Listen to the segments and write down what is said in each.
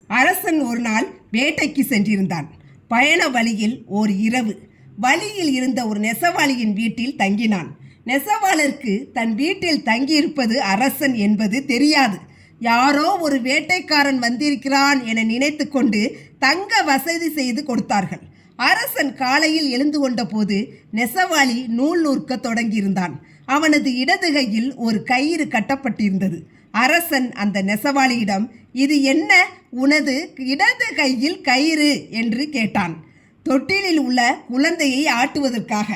அரசன் ஒரு நாள் வேட்டைக்கு சென்றிருந்தான். பயண வழியில் ஓர் இரவு வழியில் இருந்த ஒரு நெசவாளியின் வீட்டில் தங்கினான். நெசவாளருக்கு தன் வீட்டில் தங்கியிருப்பது அரசன் என்பது தெரியாது. யாரோ ஒரு வேட்டைக்காரன் வந்திருக்கிறான் என நினைத்து கொண்டு தங்க வசதி செய்து கொடுத்தார்கள். அரசன் காலையில் எழுந்து கொண்ட போது நெசவாளி நூல் நூற்க தொடங்கியிருந்தான். அவனது இடது கையில் ஒரு கயிறு கட்டப்பட்டிருந்தது. அரசன் அந்த நெசவாளியிடம், இது என்ன, உனது இடது கையில் கயிறு என்று கேட்டான். தொட்டிலில் உள்ள குழந்தையை ஆட்டுவதற்காக.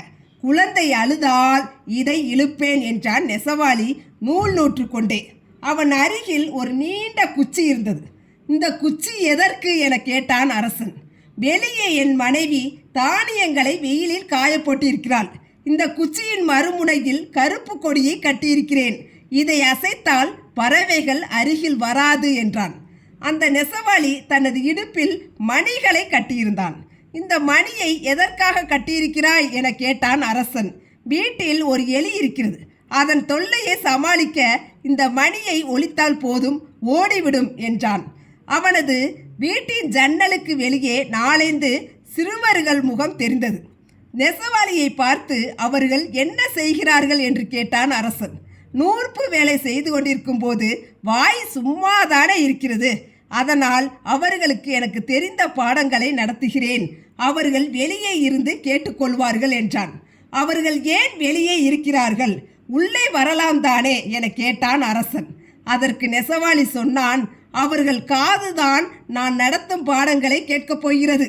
குழந்தை அழுதால் இதை இழுப்பேன் என்றான் நெசவாளி நூல் நூற்று கொண்டே. அவன் அருகில் ஒரு நீண்ட குச்சி இருந்தது. இந்த குச்சி எதற்கு என கேட்டான் அரசன். வெளியே என் மனைவி தானியங்களை வெயிலில் காய போட்டிருக்கிறாள். இந்த குச்சியின் மறுமுனையில் கருப்பு கொடியை கட்டியிருக்கிறேன். இதை அசைத்தால் பறவைகள் அருகில் வராது என்றான். அந்த நெசவாளி தனது இடுப்பில் மணிகளை கட்டியிருந்தான். இந்த மணியை எதற்காக கட்டியிருக்கிறாய் என கேட்டான் அரசன். வீட்டில் ஒரு எலி இருக்கிறது. அதன் தொல்லையை சமாளிக்க இந்த மணியை ஒலித்தால் போதும், ஓடிவிடும் என்றான். அவனது வீட்டின் ஜன்னலுக்கு வெளியே 4-5 சிறுவர்கள் முகம் தெரிந்தது. நெசவாளியை பார்த்து அவர்கள் என்ன செய்கிறார்கள் என்று கேட்டான் அரசன். நூற்பு வேலை செய்து கொண்டிருக்கும் போது வாய் சும்மாதானே இருக்கிறது, அதனால் அவர்களுக்கு எனக்கு தெரிந்த பாடங்களை நடத்துகிறேன். அவர்கள் வெளியே இருந்து கேட்டுக்கொள்வார்கள் என்றான். அவர்கள் ஏன் வெளியே இருக்கிறார்கள், உள்ளே வரலாம் தானே என கேட்டான் அரசன். அதற்கு நெசவாளி சொன்னான், அவர்கள் காதுதான் நான் நடத்தும் பாடங்களை கேட்கப் போகிறது.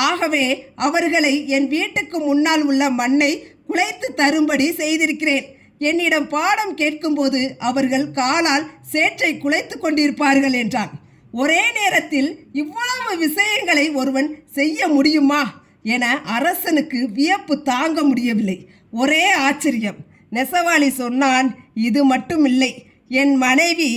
ஆகவே அவர்களை என் வீட்டுக்கு முன்னால் உள்ள மண்ணை குலைத்து தரும்படி செய்திருக்கிறேன். என்னிடம் பாடம் கேட்கும்போது அவர்கள் காலால் சேற்றை குலைத்து கொண்டிருப்பார்கள் என்றான். ஒரே நேரத்தில் இவ்வளவு விஷயங்களை ஒருவன் செய்ய முடியுமா என அரசனுக்கு வியப்பு தாங்க முடியவில்லை. ஒரே ஆச்சரியம். நெசவாளி சொன்னான், இது மட்டுமில்லை, என் மனைவி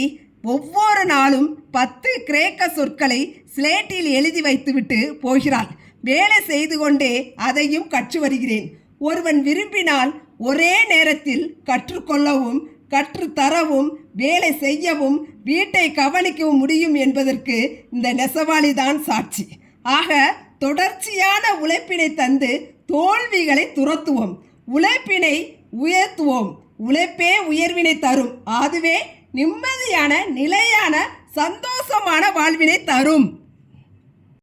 ஒவ்வொரு நாளும் 10 கிரேக்க சொற்களை ஸ்லேட்டில் எழுதி வைத்துவிட்டு போகிறாள். வேலை செய்து கொண்டே அதையும் கற்று வருகிறேன். ஒருவன் விரும்பினால் ஒரே நேரத்தில் கற்றுக்கொள்ளவும் கற்றுத்தரவும் வேலை செய்யவும் வீட்டை கவனிக்கவும் முடியும் என்பதற்கு இந்த நெசவாளிதான் சாட்சி. ஆக தொடர்ச்சியான உழைப்பினை தந்து தோல்விகளை துரத்துவோம், உழைப்பினை உயர்த்துவோம். உழைப்பே உயர்வினை தரும். அதுவே நிம்மதியான நிலையான சந்தோஷமான வாழ்வினை தரும்.